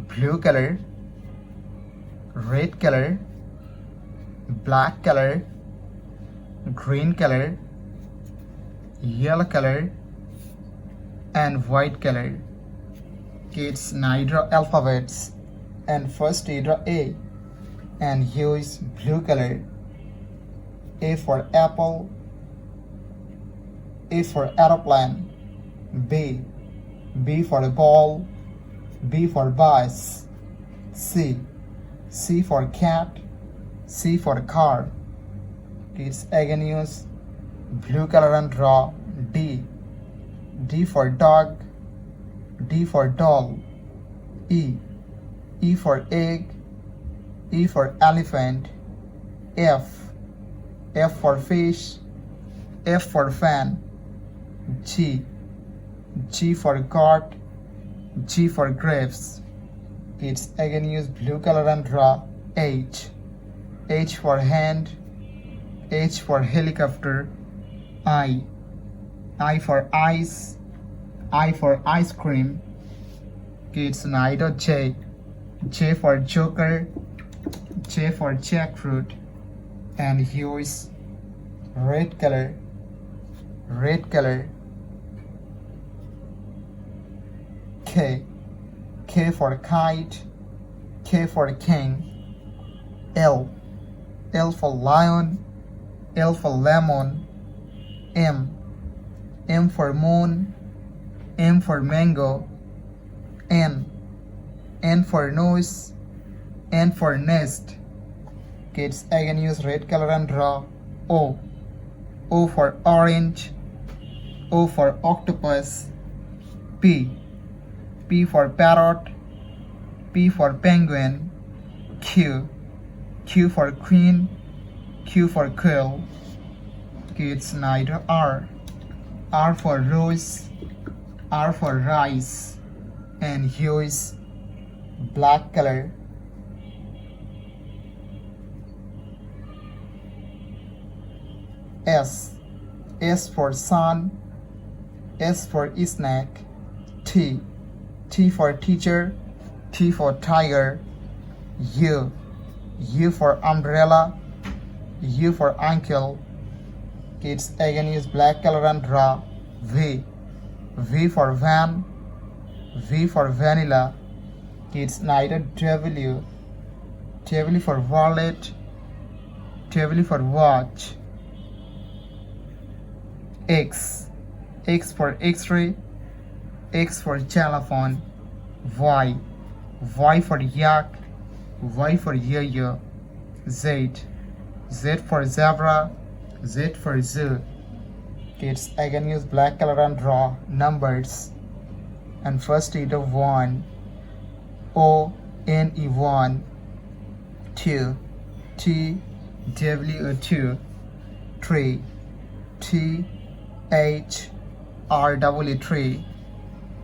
blue color, red color, black color, green color, yellow color, and white color. Kids now draw alphabets, and first they draw A, and here is blue color. A for apple, A for aeroplane, B for a ball, B for bus, C for cat, C for car. Kids again use blue color and draw D for dog, D for doll, E for egg, E for elephant, F for fish, F for fan, G for goat, G for grapes. Kids again use blue color and draw H for hand, H for helicopter, I for ice, I for ice cream. Kids now draw J for joker, J for jackfruit, and here is red color, K for kite, K for king, L for lion, L for lemon, M for moon, M for mango, N for nose, N for nest. Kids again use red color and draw O for orange, O for octopus, P for parrot, P for penguin, Q for queen, Q for quail. Kids now draw R for rose, R for rice, and here is black color. S for sun, S for snake, T for teacher, T for tiger, U for umbrella, U for uncle. Kids again use black color and draw V for van, V for vanilla. Kids now draw W for wallet, W for watch, X for x-ray, X for telephone, Y for yak, Y for yo-yo, Z for zebra, Z for zoo. Kids again use black color and draw numbers, and first we do 1, O-N-E 1, 2, T-W-2, 3, T-H-R-W 3,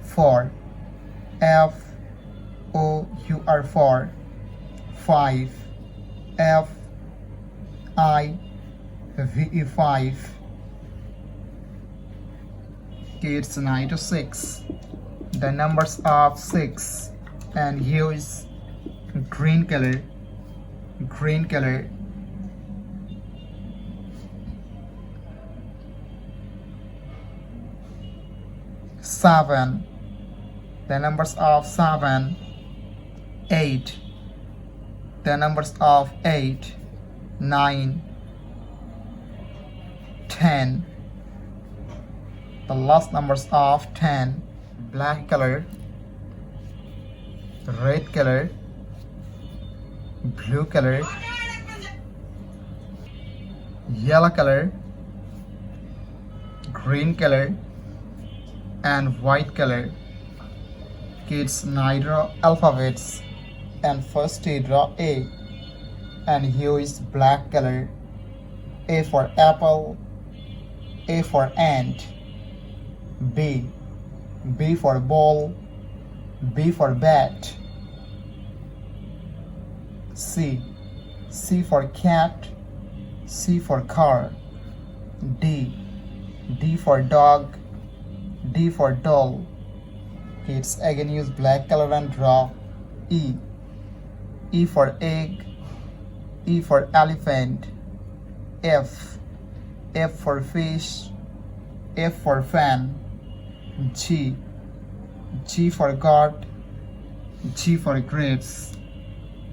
4, F-O-U-R 4, 5, F-I-V-E 5. Kids now to 6. The numbers of 6, and here is green color. 7. The numbers of 7, 8. The numbers of 8, 9, 10. The last numbers of 10, black color, red color, blue color, yellow color, green color, and white color. Kids now draw alphabets, and first they draw A, and here is black color. A for apple, A for ant, B for ball, B for bat, C for cat, C for car, D for dog, D for doll. Kids again use black color and draw E. E for egg. E for elephant. F. F for fish. F for fan. G. G for God. G for grapes.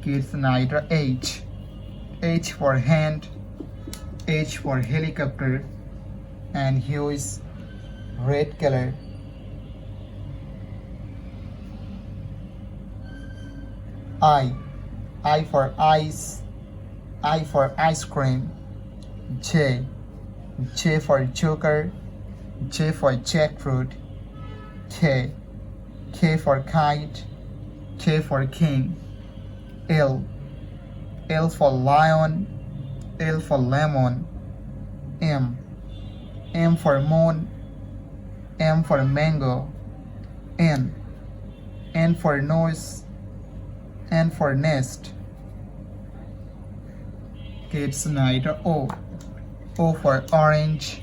Kids neither H. H for hand. H for helicopter. And here is red color. I. I for ice. I for ice cream. J. J for joker. J for jackfruit. K. K for kite. K for king. L. L for lion. L for lemon. M. M for moon. M for mango. N. N for nose. N for nest. Kids night O. O for orange.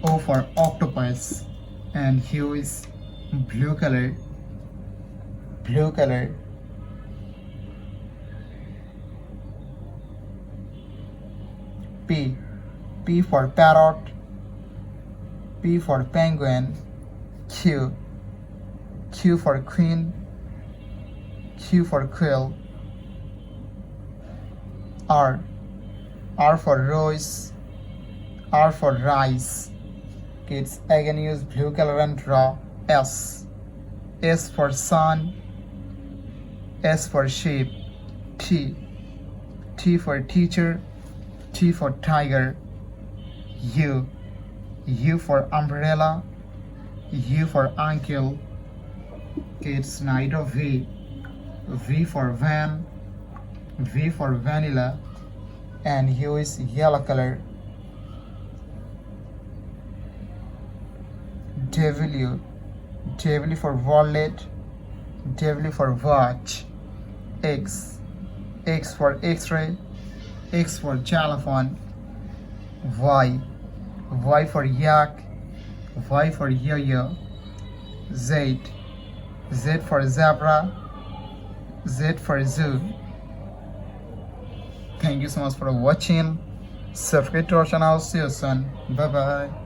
O for octopus. And here is blue color. Blue color. P. P for parrot. P for penguin. Q. Q for queen. Q for quill. R. R for rose. R for rice. Kids again use blue color and draw. S. S for sun. S for sheep. T. T for teacher. T for tiger. U. U for umbrella. U for uncle. Kids neither V. V for van. V for vanilla. And here is yellow color. W. W for wallet. W for watch. X. X for x-ray. X for telephone. Y. Y for yak. Y for yo-yo. Z. Z for zebra. Z for zoo. Thank you so much for watching. Subscribe to our channel. See you soon. Bye bye.